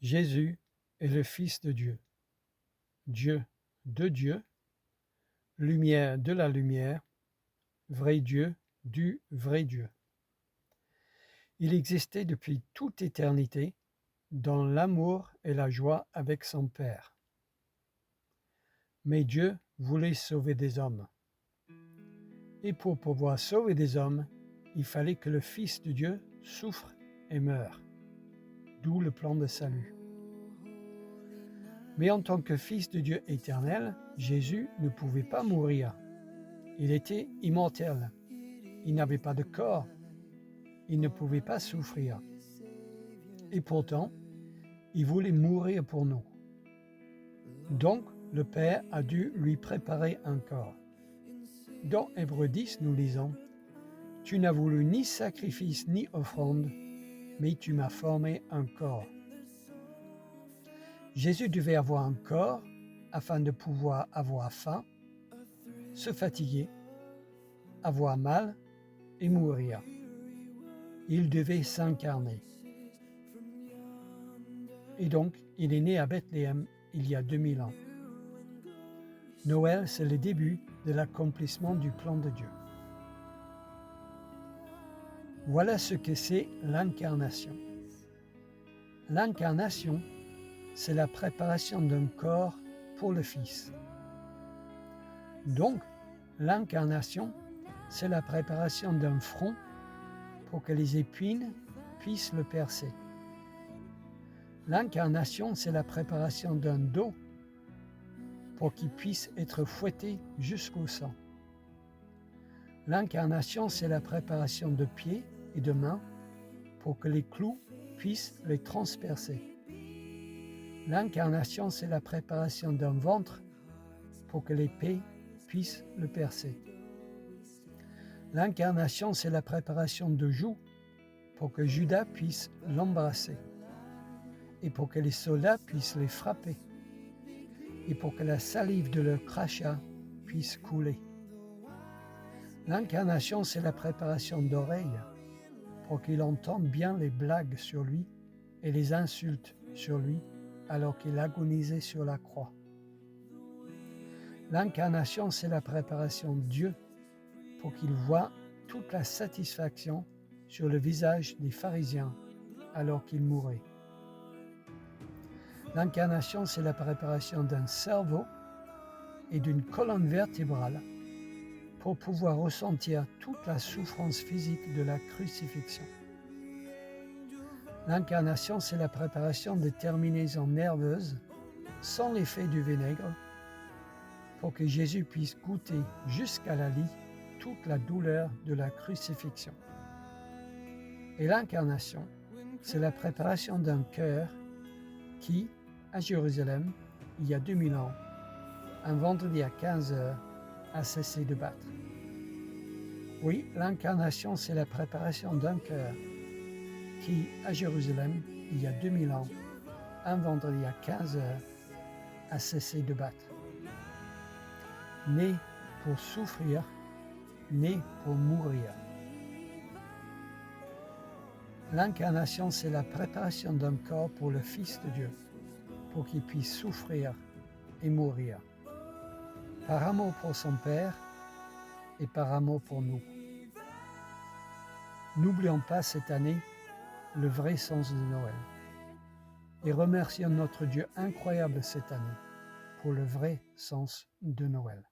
Jésus est le Fils de Dieu, Dieu de Dieu, lumière de la lumière, vrai Dieu du vrai Dieu. Il existait depuis toute éternité dans l'amour et la joie avec son Père. Mais Dieu voulait sauver des hommes. Et pour pouvoir sauver des hommes, il fallait que le Fils de Dieu souffre et meure. D'où le plan de salut. Mais en tant que Fils de Dieu éternel, Jésus ne pouvait pas mourir. Il était immortel. Il n'avait pas de corps. Il ne pouvait pas souffrir. Et pourtant, il voulait mourir pour nous. Donc, le Père a dû lui préparer un corps. Dans Hébreux 10, nous lisons « Tu n'as voulu ni sacrifice ni offrande, mais tu m'as formé un corps. » Jésus devait avoir un corps afin de pouvoir avoir faim, se fatiguer, avoir mal et mourir. Il devait s'incarner. Et donc, il est né à Bethléem il y a 2000 ans. Noël, c'est le début de l'accomplissement du plan de Dieu. Voilà ce que c'est l'incarnation. L'incarnation, c'est la préparation d'un corps pour le Fils. Donc, l'incarnation, c'est la préparation d'un front pour que les épines puissent le percer. L'incarnation, c'est la préparation d'un dos pour qu'il puisse être fouetté jusqu'au sang. L'incarnation, c'est la préparation de pieds et de mains pour que les clous puissent les transpercer. L'incarnation, c'est la préparation d'un ventre pour que l'épée puisse le percer. L'incarnation, c'est la préparation de joues pour que Judas puisse l'embrasser et pour que les soldats puissent les frapper et pour que la salive de leur crachat puisse couler. L'incarnation, c'est la préparation d'oreilles pour qu'il entende bien les blagues sur lui et les insultes sur lui alors qu'il agonisait sur la croix. L'incarnation, c'est la préparation de Dieu pour qu'il voie toute la satisfaction sur le visage des pharisiens alors qu'il mourait. L'incarnation, c'est la préparation d'un cerveau et d'une colonne vertébrale pour pouvoir ressentir toute la souffrance physique de la crucifixion. L'incarnation, c'est la préparation de terminaisons nerveuses sans l'effet du vinaigre pour que Jésus puisse goûter jusqu'à la lie toute la douleur de la crucifixion. Et l'incarnation, c'est la préparation d'un cœur qui, à Jérusalem, il y a 2000 ans, un vendredi à 15h, a cessé de battre. Oui, l'incarnation, c'est la préparation d'un cœur qui, à Jérusalem, il y a 2000 ans, un vendredi à 15h, a cessé de battre. Né pour souffrir, né pour mourir. L'incarnation, c'est la préparation d'un corps pour le Fils de Dieu, pour qu'il puisse souffrir et mourir, par amour pour son Père et par amour pour nous. N'oublions pas cette année le vrai sens de Noël et remercions notre Dieu incroyable cette année pour le vrai sens de Noël.